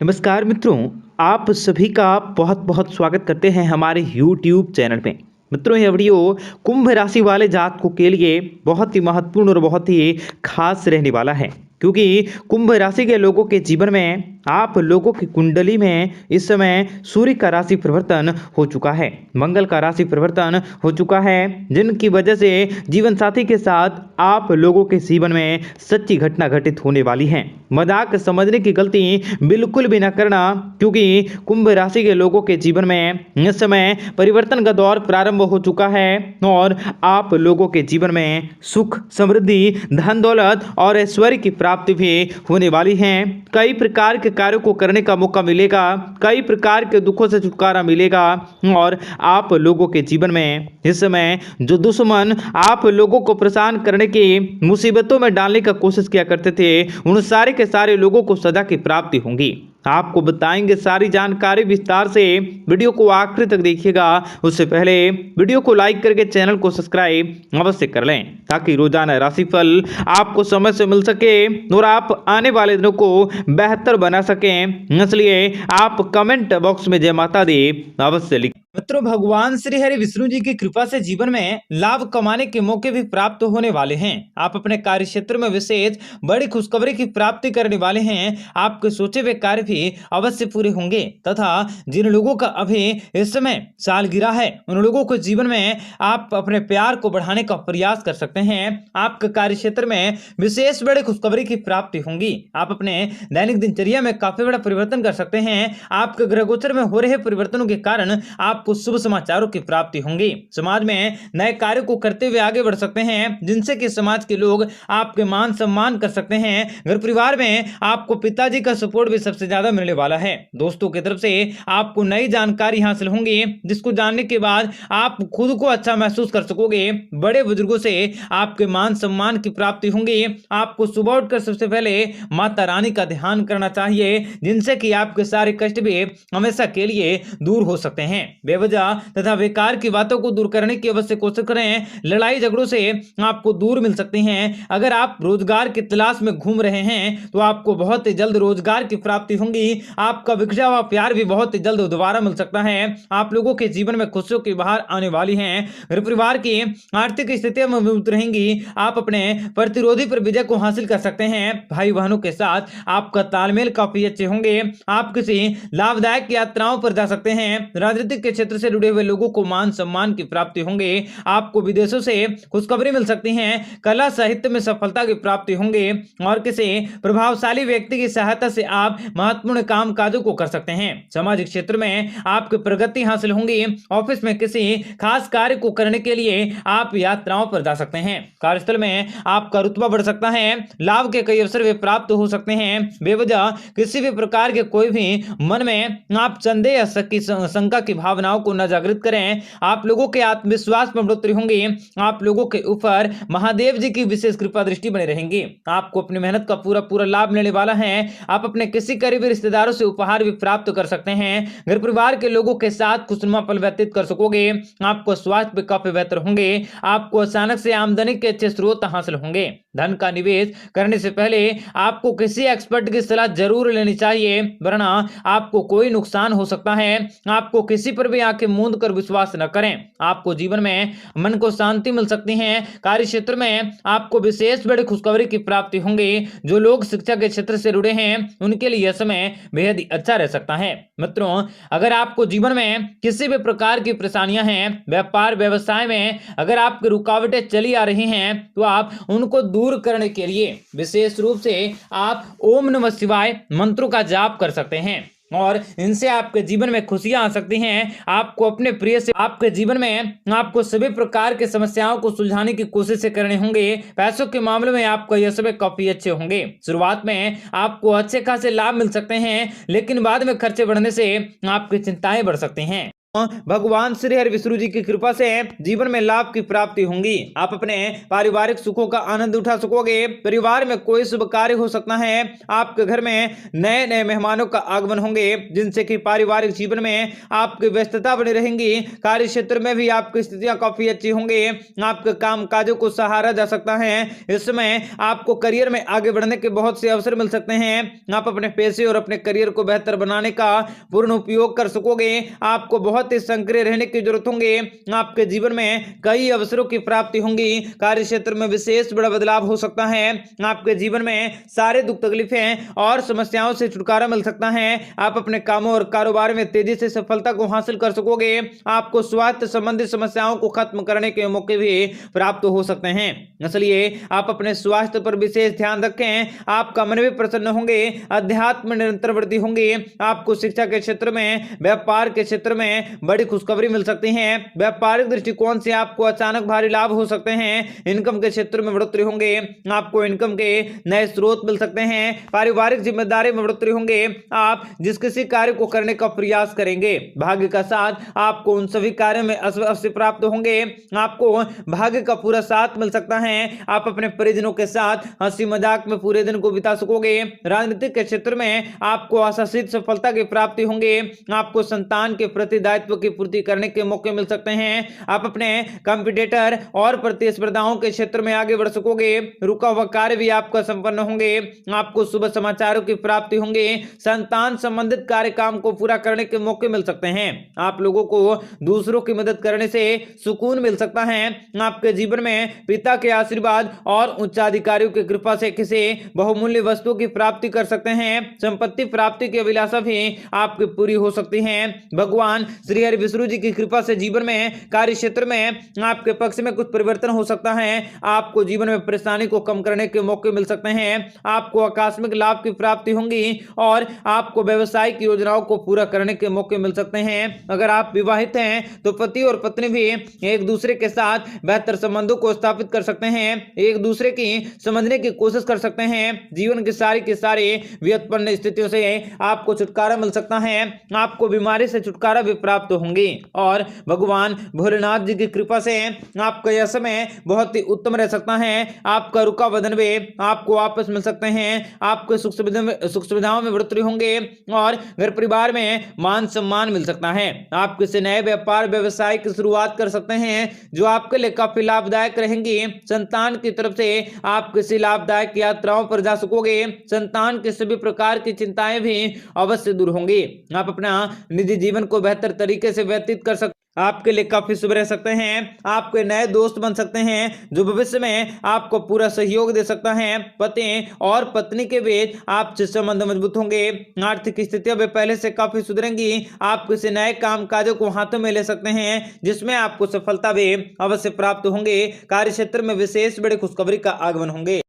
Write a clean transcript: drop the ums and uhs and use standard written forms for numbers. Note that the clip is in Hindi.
नमस्कार मित्रों, आप सभी का बहुत बहुत स्वागत करते हैं हमारे YouTube चैनल पे। मित्रों, यह वीडियो कुंभ राशि वाले जातकों के लिए बहुत ही महत्वपूर्ण और बहुत ही खास रहने वाला है, क्योंकि कुंभ राशि के लोगों के जीवन में आप लोगों की कुंडली में इस समय सूर्य का राशि परिवर्तन हो चुका है, मंगल का राशि परिवर्तन हो चुका है, जिनकी वजह से जीवन साथी के साथ आप लोगों के जीवन में सच्ची घटना घटित होने वाली है। मजाक समझने की गलती बिल्कुल भी न करना, क्योंकि कुंभ राशि के लोगों के जीवन में इस समय परिवर्तन का दौर प्रारंभ हो चुका है और आप लोगों के जीवन में सुख, समृद्धि, धन दौलत और ऐश्वर्य की प्राप्ति भी होने वाली है। कई प्रकार के कार्यों को करने का मौका मिलेगा, कई प्रकार के दुखों से छुटकारा मिलेगा और आप लोगों के जीवन में इस समय जो दुश्मन आप लोगों को परेशान करने की मुसीबतों में डालने का कोशिश किया करते थे, उन सारे के सारे लोगों को सजा की प्राप्ति होंगी। आपको बताएंगे सारी जानकारी विस्तार से, वीडियो को आखिर तक देखिएगा। उससे पहले वीडियो को लाइक करके चैनल को सब्सक्राइब अवश्य कर लें, ताकि रोजाना राशिफल आपको समय से मिल सके और आप आने वाले दिनों को बेहतर बना सकें। इसलिए आप कमेंट बॉक्स में जय माता दी अवश्य लिखें। मित्रों, भगवान श्री हरि विष्णु जी की कृपा से जीवन में लाभ कमाने के मौके भी प्राप्त होने वाले हैं। आप अपने कार्य क्षेत्र में विशेष बड़ी खुशखबरी की प्राप्ति करने वाले हैं। आपके सोचे हुए कार्य भी अवश्य पूरे होंगे तथा जिन लोगों का अभी इस समय सालगिरह है, उन लोगों को जीवन में आप अपने प्यार को बढ़ाने का प्रयास कर सकते हैं। आपके कार्य क्षेत्र में विशेष बड़ी खुशखबरी की प्राप्ति होंगी। आप अपने दैनिक दिनचर्या में काफी बड़ा परिवर्तन कर सकते हैं। आपके ग्रह गोचर में हो रहे परिवर्तनों के कारण आपको शुभ समाचारों की प्राप्ति होंगी। समाज में नए कार्य को करते हुए आगे बढ़ सकते हैं, जिनसे कि समाज के लोग आपके मान सम्मान कर सकते हैं। घर परिवार में आपको पिताजी का सपोर्ट भी सबसे ज्यादा मिलने वाला है। दोस्तों की तरफ से आपको नई जानकारी हासिल होंगी, जिसको जानने के बाद आप खुद को अच्छा महसूस कर सकोगे। बड़े बुजुर्गों से आपके मान सम्मान की प्राप्ति होंगी। आपको सुबह उठकर सबसे पहले माता रानी का ध्यान करना चाहिए, जिनसे कि आपके सारे कष्ट भी हमेशा के लिए दूर हो सकते हैं। बेवजह तथा बेकार की बातों को दूर करने की अवश्य कोशिश करें। लड़ाई झगड़ों से आपको दूर मिल सकते हैं। अगर आप रोजगार की तलाश में घूम रहे हैं तो आपको बहुत ही जल्द रोजगार की प्राप्ति होगी। आपका बिखरा हुआ प्यार भी बहुत ही जल्द दोबारा मिल सकता है। आप लोगों के जीवन में खुशियों की बहार आने वाली है। घर परिवार की आर्थिक स्थितियां मजबूत रहेंगी। आप अपने प्रतिरोधी पर विजय को हासिल कर सकते हैं। भाई बहनों के साथ आपका तालमेल काफी अच्छे होंगे। आप किसी लाभदायक यात्राओं पर जा सकते हैं। राजनीतिक के क्षेत्र से जुड़े हुए लोगों को मान सम्मान की प्राप्ति होंगे। आपको विदेशों से खुशखबरी मिल सकती है। कला साहित्य में सफलता की प्राप्ति होंगे और किसी प्रभावशाली व्यक्ति की सहायता से आप महत्वपूर्ण काम काजों को कर सकते हैं। सामाजिक क्षेत्र में आपकी प्रगति हासिल होंगी। ऑफिस में किसी खास कार्य को करने के लिए आप यात्राओं पर जा सकते हैं। कार्यस्थल में आपका रुतबा बढ़ सकता है। लाभ के कई अवसर भी प्राप्त हो सकते हैं। बेवजह किसी भी प्रकार के कोई भी मन में आप संदेह शंका की भावनाओं को न जागृत करें। आप लोगों के आत्मविश्वास में बढ़ोतरी होंगी। आप लोगों के ऊपर महादेव जी की विशेष कृपा दृष्टि बनी रहेंगी। आपको अपनी मेहनत का पूरा पूरा लाभ मिलने वाला है। आप अपने किसी करीबी रिश्तेदारों से उपहार भी प्राप्त कर सकते हैं। घर परिवार के लोगों के साथ खुशनुमा पल व्यतीत कर सकोगे। आपको स्वास्थ्य भी काफी बेहतर होंगे। आपको अचानक से आमदनी के अच्छे स्रोत हासिल होंगे। धन का निवेश करने से पहले आपको किसी एक्सपर्ट की सलाह जरूर लेनी चाहिए, वरना आपको कोई नुकसान हो सकता है। आपको किसी पर भी आंखें मूंद कर विश्वास न करें। आपको जीवन में मन को शांति मिल सकती है। कार्य क्षेत्र में आपको विशेष बड़ी खुशखबरी की प्राप्ति होंगी। जो लोग शिक्षा के क्षेत्र से जुड़े हैं, उनके लिए यह समय बेहद ही अच्छा रह सकता है। मित्रों, अगर आपको जीवन में किसी भी प्रकार की परेशानियां हैं, व्यापार व्यवसाय में अगर आपकी रुकावटें चली आ रही हैं, तो आप उनको दूर करने के लिए विशेष रूप से आप ओम नमः शिवाय मंत्रों का जाप कर सकते हैं और इनसे आपके जीवन में खुशियां आ सकती हैं। आपको अपने प्रिय से आपके जीवन में आपको सभी प्रकार के समस्याओं को सुलझाने की कोशिश करने होंगे। पैसों के मामले में आपका यह समय काफी अच्छे होंगे। शुरुआत में आपको अच्छे खासे लाभ मिल सकते हैं, लेकिन बाद में खर्चे बढ़ने से आपकी चिंताएं बढ़ सकती हैं। भगवान श्री हरि विष्णु जी की कृपा से जीवन में लाभ की प्राप्ति होंगी। आप अपने पारिवारिक सुखों का आनंद उठा सकोगे। परिवार में कोई शुभ कार्य हो सकता है। आपके घर में नए नए मेहमानों का आगमन होंगे, जिनसे कि पारिवारिक जीवन में आपकी व्यस्तता बनी रहेंगी। कार्य क्षेत्र में भी आपकी स्थितियां काफी अच्छी होंगी। आपके काम काजों को सहारा जा सकता है। इस समय आपको करियर में आगे बढ़ने के बहुत से अवसर मिल सकते हैं। आप अपने पैसे और अपने करियर को बेहतर बनाने का पूर्ण उपयोग कर सकोगे। आपको बहुत सक्रिय रहने की जरूरत होगी। आपके जीवन में कई अवसरों की प्राप्ति होंगी। कार्य क्षेत्र में विशेष बड़ा बदलाव हो सकता है। आपके जीवन में सारे दुख तकलीफें और समस्याओं से छुटकारा मिल सकता है। आप अपने कामों और कारोबार में तेजी से सफलता को हासिल कर सकोगे। आपको स्वास्थ्य संबंधी समस्याओं को खत्म करने के मौके भी प्राप्त हो सकते हैं। इसलिए आप अपने स्वास्थ्य पर विशेष ध्यान रखें। आपका मन भी प्रसन्न होंगे। अध्यात्म में निरंतर वृद्धि होंगी। आपको शिक्षा के क्षेत्र में, व्यापार के क्षेत्र में बड़ी खुशखबरी मिल सकती है। व्यापारिक दृष्टिकोण से आपको अचानक भारी लाभ हो सकते हैं। इनकम के क्षेत्र में बढ़ोतरी होंगे। आपको इनकम के नए स्रोत मिल सकते हैं। पारिवारिक जिम्मेदारी में बढ़ोतरी होंगे। आप जिस किसी कार्य को करने का प्रयास करेंगे, भाग्य का साथ आपको उन सभी कार्यों में अवश्य प्राप्त होंगे। आपको भाग्य का पूरा साथ मिल सकता है। आप अपने परिजनों के साथ हंसी मजाक में पूरे दिन को बिता सकोगे। राजनीतिक के क्षेत्र में आपको आशातीत सफलता की प्राप्ति होंगे। आपको संतान के प्रति दायित्व की पूर्ति करने के मौके मिल सकते हैं। आप अपने कंपटीटर और प्रतिस्पर्धाओं के क्षेत्र में आगे बढ़ सकोगे। रुका हुआ कार्य भी आपका संपन्न होंगे। आपको शुभ समाचारों की प्राप्ति होंगे। संतान संबंधित कार्य काम को पूरा करने के मौके मिल सकते हैं। आप लोगों को दूसरों की मदद करने से सुकून मिल सकता है। आपके जीवन में पिता के आशीर्वाद और उच्चाधिकारियों की कृपा से किसी बहुमूल्य वस्तु की प्राप्ति कर सकते हैं। संपत्ति प्राप्ति की अभिलाषा भी आपकी पूरी हो सकती है। भगवान श्री हरि विष्णु जी की कृपा से जीवन में, कार्य क्षेत्र में आपके पक्ष में कुछ परिवर्तन हो सकता है। आपको जीवन में परेशानी को कम करने के मौके मिल सकते हैं। आपको आकस्मिक लाभ की प्राप्ति होंगी और आपको व्यवसायिक योजनाओं को पूरा करने के मौके मिल सकते हैं। अगर आप विवाहित हैं तो पति और पत्नी भी एक दूसरे के साथ बेहतर संबंधों को स्थापित कर सकते हैं। एक दूसरे की समझने की कोशिश कर सकते हैं। जीवन की सारी व्युत्पन्न स्थितियों से आपको छुटकारा मिल सकता है। आपको बीमारी से छुटकारा भी प्राप्त होंगी और भगवान भोलेनाथ जी की कृपा से आपका यह समय बहुत ही उत्तम रह सकता है। आपका रुका वजन भी आपको वापस मिल सकते हैं। आपके सुख सुविधाओं में बढ़ोतरी होंगे और घर परिवार में मान सम्मान मिल सकता है। आप किसी नए व्यापार व्यवसाय की शुरुआत कर सकते हैं जो आपके लिए काफी लाभदायक रहेंगी। संतान की तरफ से आप किसी लाभदायक यात्राओं पर जा सकोगे। संतान के सभी प्रकार की चिंताएं भी अवश्य दूर होंगी। आप अपना निजी जीवन को बेहतर तरीके से व्यतीत कर सकते, आपके लिए काफी शुभ रह सकते हैं। आपके नए दोस्त बन सकते हैं जो भविष्य में आपको पूरा सहयोग दे सकता है। पति और पत्नी के बीच आपसे संबंध मजबूत होंगे। आर्थिक स्थितियां भी पहले से काफी सुधरेंगी। आप किसी नए काम काजों को हाथों में ले सकते हैं जिसमें आपको सफलता भी अवश्य प्राप्त होंगे। कार्य क्षेत्र में विशेष बड़ी खुशखबरी का आगमन होंगे।